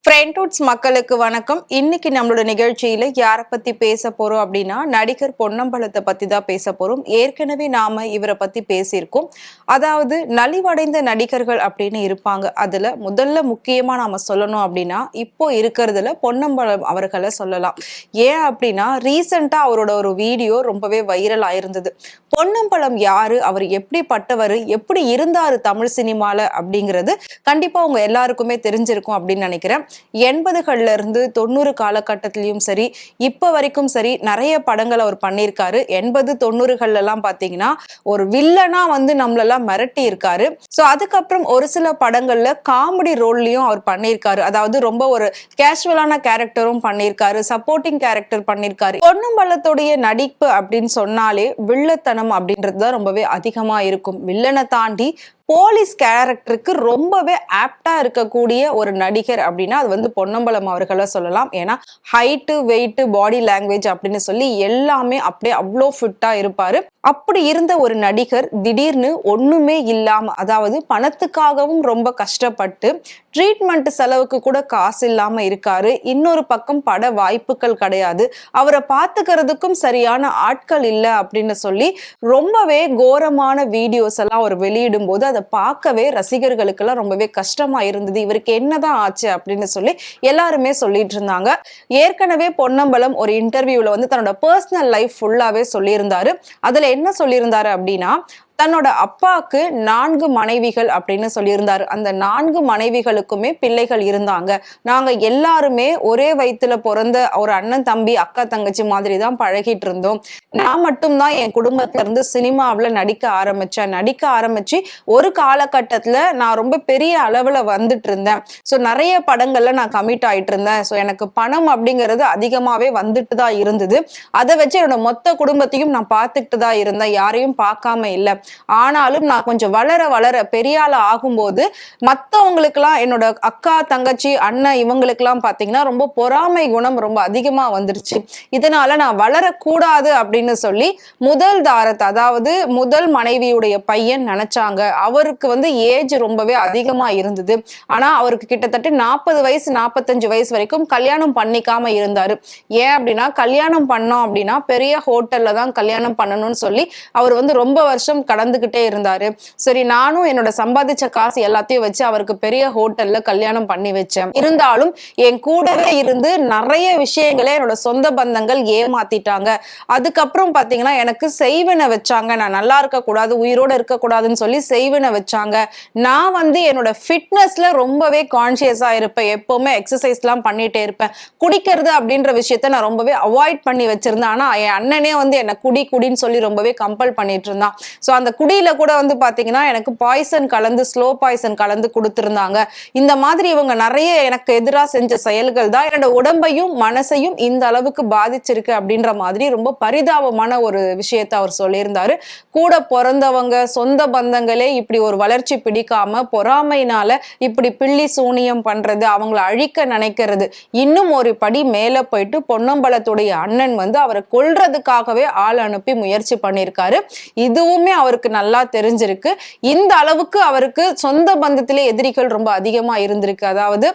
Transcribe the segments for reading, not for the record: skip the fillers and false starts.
ஃப்ரெண்ட்வுட்ஸ் மக்களுக்கு வணக்கம். இன்னைக்கு நம்மளோட நிகழ்ச்சியில யாரை பத்தி பேச போறோம் அப்படின்னா, நடிகர் பொன்னம்பலத்தை பத்தி தான் பேச போறோம். ஏற்கனவே நாம இவரை பத்தி பேசியிருக்கோம். அதாவது நலிவடைந்த நடிகர்கள் அப்படின்னு இருப்பாங்க. அதுல முதல்ல முக்கியமா நாம சொல்லணும் அப்படின்னா, இப்போ இருக்கிறதுல பொன்னம்பலம் அவர்களை சொல்லலாம். ஏன் அப்படின்னா, ரீசெண்டா அவரோட ஒரு வீடியோ ரொம்பவே வைரல் ஆயிருந்தது. பொன்னம்பலம் யாரு, அவர் எப்படிப்பட்டவர், எப்படி இருந்தாரு தமிழ் சினிமால அப்படிங்கிறது கண்டிப்பா உங்க எல்லாருக்குமே தெரிஞ்சிருக்கும் அப்படின்னு நினைக்கிறேன். 80கள்ல இருந்து 90 காலகட்டத்திலயும் சரி, இப்ப வரைக்கும் சரி, நிறைய படங்கள் அவர் பண்ணியிருக்காரு. 80, 90கள்ல எல்லாம் பாத்தீங்கன்னா ஒரு வில்லனா வந்து நம்மளெல்லாம் மிரட்டி இருக்காரு. சோ அதுக்கப்புறம் ஒரு சில படங்கள்ல காமெடி ரோல்லயும் அவர் பண்ணியிருக்காரு. அதாவது ரொம்ப ஒரு கேஷுவலான கேரக்டரும் பண்ணியிருக்காரு, சப்போர்ட்டிங் கேரக்டர் பண்ணியிருக்காரு. பொன்னம்பலத்துடைய நடிப்பு அப்படின்னு சொன்னாலே வில்லத்தனம் அப்படின்றதுதான் ரொம்பவே அதிகமா இருக்கும். வில்லனை தாண்டி போலீஸ் கேரக்டருக்கு ரொம்பவே ஆப்டா இருக்கக்கூடிய ஒரு நடிகர் அப்படின்னா அது வந்து பொன்னம்பலம் அவர்களை சொல்லலாம். ஏன்னா ஹைட்டு, வெயிட், பாடி லாங்குவேஜ் அப்படின்னு சொல்லி எல்லாமே அப்படியே அவ்வளோ ஃபிட்டா இருப்பாரு. அப்படி இருந்த ஒரு நடிகர் திடீர்னு ஒண்ணுமே இல்லாம, அதாவது பணத்துக்காகவும் ரொம்ப கஷ்டப்பட்டு ட்ரீட்மெண்ட் செலவுக்கு கூட காசு இல்லாம இருக்காரு. இன்னொரு பக்கம் பட வாய்ப்புகள் கிடையாது, அவரை பார்த்துக்கிறதுக்கும் சரியான ஆட்கள் இல்லை அப்படின்னு சொல்லி ரொம்பவே கோரமான வீடியோஸ் எல்லாம் அவர் வெளியிடும் போது அதை பார்க்கவே ரசிகர்களுக்கு எல்லாம் ரொம்பவே கஷ்டமா இருந்தது. இவருக்கு என்னதான் ஆச்சு அப்படின்னு சொல்லி எல்லாருமே சொல்லிட்டு இருந்தாங்க. ஏற்கனவே பொன்னம்பலம் ஒரு இன்டர்வியூல வந்து தன்னோட பர்சனல் லைஃப் ஃபுல்லாவே சொல்லியிருந்தாரு. அதுல என்ன சொல்லியிருந்தாரு அப்படின்னா, தன்னோட அப்பாவுக்கு 4 மனைவிகள் அப்படின்னு சொல்லியிருந்தாரு. அந்த 4 மனைவிகளுக்குமே பிள்ளைகள் இருந்தாங்க. நாங்க எல்லாருமே ஒரே வயித்துல பிறந்த ஒரு அண்ணன் தம்பி அக்கா தங்கச்சி மாதிரி தான் பழகிட்டு இருந்தோம். நான் மட்டும்தான் என் குடும்பத்துல இருந்து சினிமாவில் நடிக்க ஆரம்பிச்சு ஒரு காலகட்டத்துல நான் ரொம்ப பெரிய அளவுல வந்துட்டு இருந்தேன். ஸோ நிறைய படங்கள்ல நான் கமிட் ஆயிட்டு இருந்தேன். ஸோ எனக்கு பணம் அப்படிங்கிறது அதிகமாவே வந்துட்டு தான் இருந்தது. அதை வச்சு என்னோட மொத்த குடும்பத்தையும் நான் பார்த்துக்கிட்டு தான் இருந்தேன், யாரையும் பார்க்காம இல்லை. ஆனாலும் நான் கொஞ்சம் வளர வளர பெரிய ஆள் ஆகும்போது மற்றவங்களுக்கெல்லாம், என்னோட அக்கா தங்கச்சி அண்ணன் இவங்களுக்கெல்லாம் பார்த்தீங்கன்னா ரொம்ப பொறாமை குணம் ரொம்ப அதிகமா வந்துருச்சு. இதனால நான் வளரக்கூடாது அப்படின்னு சொல்லி முதல் தாரத்தை, அதாவது முதல் மனைவியுடைய பையன் நினைச்சாங்க. அவருக்கு வந்து ஏஜ் ரொம்பவே அதிகமா இருந்தது. ஆனா அவருக்கு கிட்டத்தட்ட 40 வயசு 45 வயசு வரைக்கும் கல்யாணம் பண்ணிக்காம இருந்தாரு. ஏன் அப்படின்னா, கல்யாணம் பண்ணோம் அப்படின்னா பெரிய ஹோட்டல்ல தான் கல்யாணம் பண்ணணும்னு சொல்லி அவர் வந்து ரொம்ப வருஷம் கடந்துகிட்டே இருந்தாரு. சரி, நானும் என்னோட சம்பாதிச்ச காசு எல்லாத்தையும் வச்சு அவருக்கு பெரிய ஹோட்டல்ல கல்யாணம் பண்ணி வச்சேன். இருந்தாலும் என் கூடவே இருந்து நிறைய விஷயங்களே என்னோட சொந்த பந்தங்கள் ஏமாத்திட்டாங்க. அதுக்கப்புறம் பாத்தீங்கன்னா எனக்கு செய்வினை வச்சாங்க. நான் நல்லா இருக்க கூடாது, உயிரோட இருக்க கூடாதுன்னு சொல்லி செய்வினை வச்சாங்க. நான் வந்து என்னோட ஃபிட்னஸ்ல ரொம்பவே கான்சியஸா இருப்பேன். எப்பவுமே எக்ஸசைஸ் எல்லாம் பண்ணிட்டே இருப்பேன். குடிக்கிறது அப்படின்ற விஷயத்த நான் ரொம்பவே அவாய்ட் பண்ணி வச்சிருந்தேன். ஆனா என் அண்ணனே வந்து என்ன குடின்னு சொல்லி ரொம்பவே கம்பல் பண்ணிட்டு இருந்தான். சோ அந்த குடியில கூட வந்து பாத்தீங்கன்னா எனக்கு பாய்சன் கலந்து, ஸ்லோ பாய்சன் கலந்து கொடுத்திருந்தாங்க. இந்த மாதிரி இவங்க நிறைய எனக்கு எதிராக செஞ்ச செயல்கள் தான் என்னோட உடம்பையும் மனசையும் இந்த அளவுக்கு பாதிச்சிருக்கு அப்படின்ற மாதிரி ரொம்ப பரிதாபமான ஒரு விஷயத்த அவர் சொல்லியிருந்தாரு. கூட பிறந்தவங்க, சொந்த பந்தங்களே இப்படி ஒரு வளர்ச்சி பிடிக்காம பொறாமையினால இப்படி பில்லி சூனியம் பண்றது, அவங்களை அழிக்க நினைக்கிறது, இன்னும் ஒரு படி மேல போயிட்டு பொன்னம்பலத்துடைய அண்ணன் வந்து அவரை கொல்றதுக்காகவே ஆள் அனுப்பி முயற்சி பண்ணியிருக்காரு. இதுவுமே அவருக்கு நல்லா தெரிஞ்சிருக்கு. இந்த அளவுக்கு அவருக்கு சொந்த பந்தத்திலே எதிரிகள் ரொம்ப அதிகமா இருந்திருக்கு. அதாவது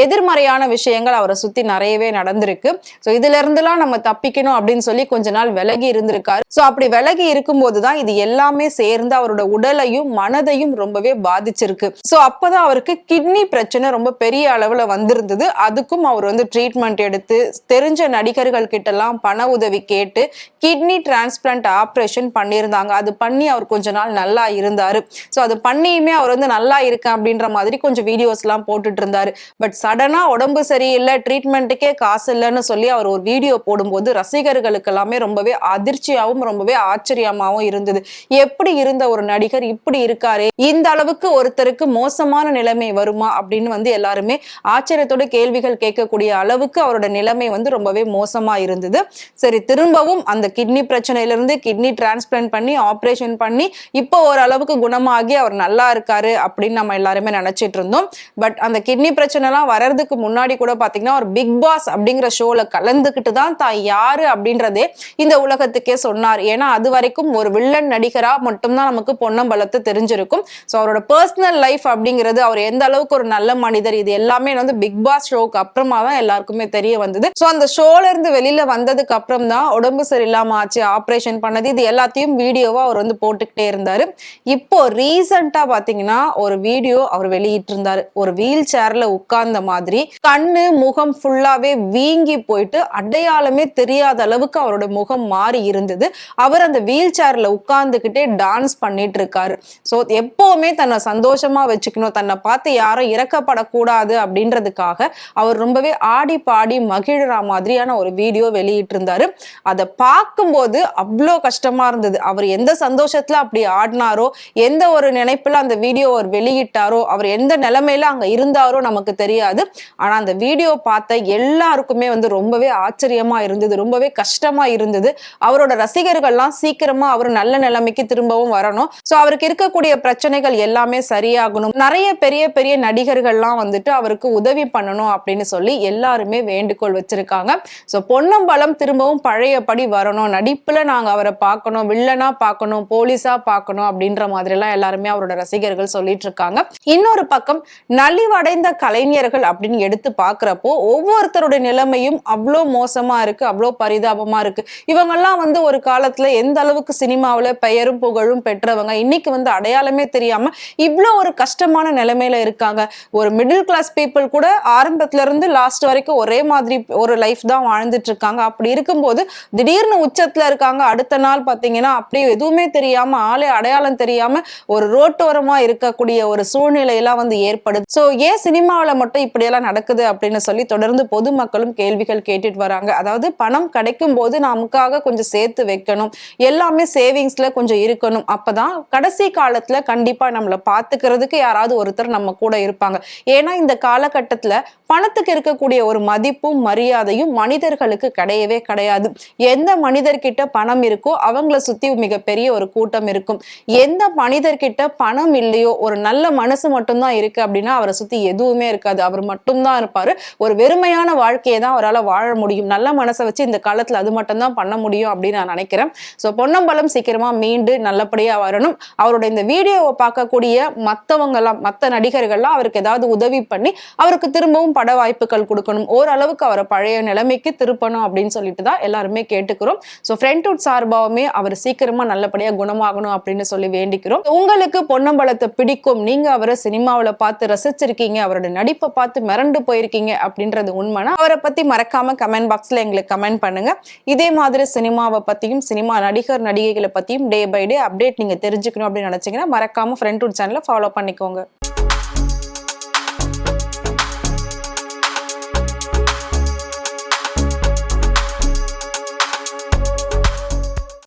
எதிர்மறையான விஷயங்கள் அவரை சுத்தி நிறையவே நடந்திருக்கு. சோ இதுல இருந்துலாம் நம்ம தப்பிக்கணும் அப்படின்னு சொல்லி கொஞ்ச நாள் விலகி இருந்திருக்காரு. சோ அப்படி விலகி இருக்கும்போதுதான் இது எல்லாமே சேர்ந்து அவரோட உடலையும் மனதையும் ரொம்பவே பாதிச்சிருக்கு. சோ அப்பதான் அவருக்கு கிட்னி பிரச்சனை ரொம்ப பெரிய அளவுல வந்திருந்தது. அதுக்கும் அவர் வந்து ட்ரீட்மெண்ட் எடுத்து தெரிஞ்ச நடிகர்கள் கிட்ட எல்லாம் பண உதவி கேட்டு கிட்னி டிரான்ஸ்பிளான்ட் ஆப்ரேஷன் பண்ணியிருந்தாங்க. அது பண்ணி அவர் கொஞ்ச நாள் நல்லா இருந்தாரு. சோ அது பண்ணியுமே அவர் வந்து நல்லா இருக்கேன் அப்படின்ற மாதிரி கொஞ்சம் வீடியோஸ் எல்லாம் போட்டுட்டு இருந்தாரு. பட் சடனா உடம்பு சரியில்லை, ட்ரீட்மெண்ட்டுக்கே காசு இல்லைன்னு சொல்லி அவர் ஒரு வீடியோ போடும்போது ரசிகர்களுக்கு எல்லாமே ரொம்பவே அதிர்ச்சியாகவும் ரொம்பவே ஆச்சரியமாகவும் இருந்தது. எப்படி இருந்த ஒரு நடிகர் இப்படி இருக்காரே, இந்த அளவுக்கு ஒருத்தருக்கு மோசமான நிலைமை வருமா அப்படின்னு வந்து எல்லாருமே ஆச்சரியத்தோட கேள்விகள் கேட்கக்கூடிய அளவுக்கு அவரோட நிலைமை வந்து ரொம்பவே மோசமா இருந்தது. சரி, திரும்பவும் அந்த கிட்னி பிரச்சனையிலிருந்து கிட்னி டிரான்ஸ்பிளான்ட் பண்ணி ஆப்ரேஷன் பண்ணி பண்ணி இப்போ ஓரளவுக்கு குணமாகி அவர் நல்லா இருக்காரு அப்படின்னு நம்ம எல்லாருமே நினைச்சிட்டு இருந்தோம். பட் அந்த கிட்னி பிரச்சனை எல்லாம் வர்றதுக்கு முன்னாடி கூட பாத்தீங்கன்னா ஒரு பிக் பாஸ் அப்படிங்கிற ஷோல கலந்துகிட்டு தான் தான் யாரு அப்படின்றதே இந்த உலகத்துக்கே சொன்னார். ஏன்னா அது வரைக்கும் ஒரு வில்லன் நடிகரா மட்டும்தான் நமக்கு பொன்னம்பலத்தை தெரிஞ்சிருக்கும். ஸோ அவரோட பர்சனல் லைஃப் அப்படிங்கிறது, அவர் எந்த அளவுக்கு ஒரு நல்ல மனிதர், இது எல்லாமே வந்து பிக் பாஸ் ஷோக்கு அப்புறமா தான் எல்லாருக்குமே தெரிய வந்தது. ஸோ அந்த ஷோல இருந்து வெளியில வந்ததுக்கு அப்புறம் தான் உடம்பு சரியில்லாம ஆச்சு, ஆப்ரேஷன் பண்ணது, இது எல்லாத்தையும் வீடியோவா அவர் வந்து போட்டுக்கிட்டே இருந்தாரு. இப்போ ரீசெண்டா பாத்தீங்கன்னா ஒரு வீடியோ அவர் வெளியிட்டு இருந்தாரு. ஒரு வீல் சேர்ல உட்கார்ந்த மாதிரி கண்ணு முகம் ஃபுல்லாவே வீங்கி போயிட்டு அடையாளமே தெரியாத அளவுக்கு அவரோட முகம் மாறி இருந்தது. அவர் அந்த வீல் சேர்ல உட்கார்ந்துகிட்டே டான்ஸ் பண்ணிட்டு இருக்காரு. சோ எப்பவுமே தன்னை சந்தோஷமா வச்சுக்கணும், தன்னை பார்த்து யாரும் இறக்கப்படக்கூடாது அப்படின்றதுக்காக அவர் ரொம்பவே ஆடி பாடி மகிழற மாதிரியான ஒரு வீடியோ வெளியிட்டு இருந்தாரு. அதை பார்க்கும்போது அவ்வளோ கஷ்டமா இருந்தது. அவர் எந்த சந்தோஷத்துல அப்படி ஆடினாரோ, எந்த ஒரு நினைப்புல அந்த வீடியோ அவர் வெளியிட்டாரோ, அவர் எந்த நிலைமையில அங்க இருந்தாரோ நமக்கு தெரியாது. ஆனா அந்த வீடியோ பார்த்த எல்லாருக்குமே வந்து ரொம்பவே ஆச்சரியமா இருந்தது, ரொம்பவே கஷ்டமா இருந்தது. அவரோட ரசிகர்கள்லாம் சீக்கிரமா அவர் நல்ல நிலைமைக்கு திரும்பவும் வரணும், சோ அவருக்கு இருக்கக்கூடிய பிரச்சனைகள் எல்லாமே சரியாகணும், நிறைய பெரிய பெரிய நடிகர்கள்லாம் வந்துட்டு அவருக்கு உதவி பண்ணணும் அப்படின்னு சொல்லி எல்லாருமே வேண்டுகோள் வச்சிருக்காங்க. சோ பொன்னம்பலம் திரும்பவும் பழையபடி வரணும், நடிப்புல நாங்க அவரை பார்க்கணும், வில்லனா பார்க்கணும், போலீஸா பார்க்கணும் அப்படின்ற மாதிரி எல்லாம் எல்லாருமே அவரோட ரசிகர்கள் சொல்லிட்டு இருக்காங்க. இன்னொரு பக்கம் நலிவடைந்த கலைஞர்கள் அப்படின்னு எடுத்து பாக்குறப்போ ஒவ்வொருத்தருடைய நிலைமையும் அவ்வளோ மோசமா இருக்கு, அவ்வளோ பரிதாபமா இருக்கு. இவங்கெல்லாம் வந்து ஒரு காலத்துல எந்த அளவுக்கு சினிமாவில பெயரும் புகழும் பெற்றவங்க, இன்னைக்கு வந்து அடையாளமே தெரியாம இவ்வளவு ஒரு கஷ்டமான நிலைமையில இருக்காங்க. ஒரு மிடில் கிளாஸ் பீப்புள் கூட ஆரம்பத்துல இருந்து லாஸ்ட் வரைக்கும் ஒரே மாதிரி ஒரு லைஃப் தான் வாழ்ந்துட்டு இருக்காங்க. அப்படி இருக்கும்போது திடீர்னு உச்சத்துல இருக்காங்க, அடுத்த நாள் பாத்தீங்கன்னா அப்படியே எதுவுமே தெரியாம, ஆளே அடையாளம் தெரியாம ஒரு ரோட்டோரமா இருக்கக்கூடிய ஒரு சூழ்நிலையெல்லாம் வந்து ஏற்படுது. சோ ஏன் சினிமாவில மட்டும் இப்படி எல்லாம் நடக்குது அப்படின்னு சொல்லி தொடர்ந்து பொதுமக்களும் கேள்விகள் கேட்டுட்டு வராங்க. அதாவது பணம் கிடைக்கும் போது நமக்காக கொஞ்சம் சேர்த்து வைக்கணும், எல்லாமே சேவிங்ஸ்ல கொஞ்சம் இருக்கணும், அப்பதான் கடைசி காலத்துல கண்டிப்பா நம்மளை பாத்துக்கிறதுக்கு யாராவது ஒருத்தர் நம்ம கூட இருப்பாங்க. ஏன்னா இந்த காலகட்டத்துல பணத்துக்கு இருக்கக்கூடிய ஒரு மதிப்பும் மரியாதையும் மனிதர்களுக்கு கிடையவே கிடையாது. எந்த மனிதர்கிட்ட பணம் இருக்கோ அவங்கள சுத்தி மிகப்பெரிய ஒரு கூட்டம் இருக்கும். எந்த மனிதர்கிட்ட பணம் இல்லையோ, ஒரு நல்ல மனசு மட்டும்தான் இருக்கு அப்படின்னா அவரை சுத்தி எதுவுமே இருக்காது, அவர் மட்டும்தான் இருப்பாரு. ஒரு வெறுமையான வாழ்க்கையை தான் அவரால் வாழ முடியும். நல்ல மனசை வச்சு இந்த காலத்துல அது மட்டும் தான் பண்ண முடியும் அப்படின்னு நான் நினைக்கிறேன். சோ பொன்னம்பலம் சீக்கிரமா மீண்டு நல்லபடியா வரணும். அவரோட இந்த வீடியோவை பார்க்கக்கூடிய மத்தவங்கலாம், மத்த நடிகர்கள்லாம் அவருக்கு ஏதாவது உதவி பண்ணி அவருக்கு திரும்பவும் பட வாய்ப்புகள் கொடுக்கணும், ஓரளவுக்கு அவரை பழைய நிலைமைக்கு திருப்பணும் அப்படின்னு சொல்லிட்டு தான் எல்லாருமே கேட்டுக்கிறோம். ஸோ ஃப்ரெண்ட்ஹுட் சார்பாகவுமே அவர் சீக்கிரமா நல்லபடியா குணமாகணும் அப்படின்னு சொல்லி வேண்டிக்கிறோம். உங்களுக்கு பொன்னம்பலத்தை பிடிக்கும், நீங்க அவரை சினிமாவில் பார்த்து ரசிச்சிருக்கீங்க, அவரோட நடிப்பை பார்த்து மிரண்டு போயிருக்கீங்க அப்படின்றது உண்மைனா அவரை பத்தி மறக்காம கமெண்ட் பாக்ஸ்ல எங்களுக்கு கமெண்ட் பண்ணுங்க. இதே மாதிரி சினிமாவை பத்தியும் சினிமா நடிகர் நடிகைகளை பத்தியும் டே பை டே அப்டேட் நீங்க தெரிஞ்சுக்கணும் அப்படின்னு நினைச்சீங்கன்னா மறக்காம ஃப்ரெண்ட்ஹுட் சேனலை ஃபாலோ பண்ணிக்கோங்க.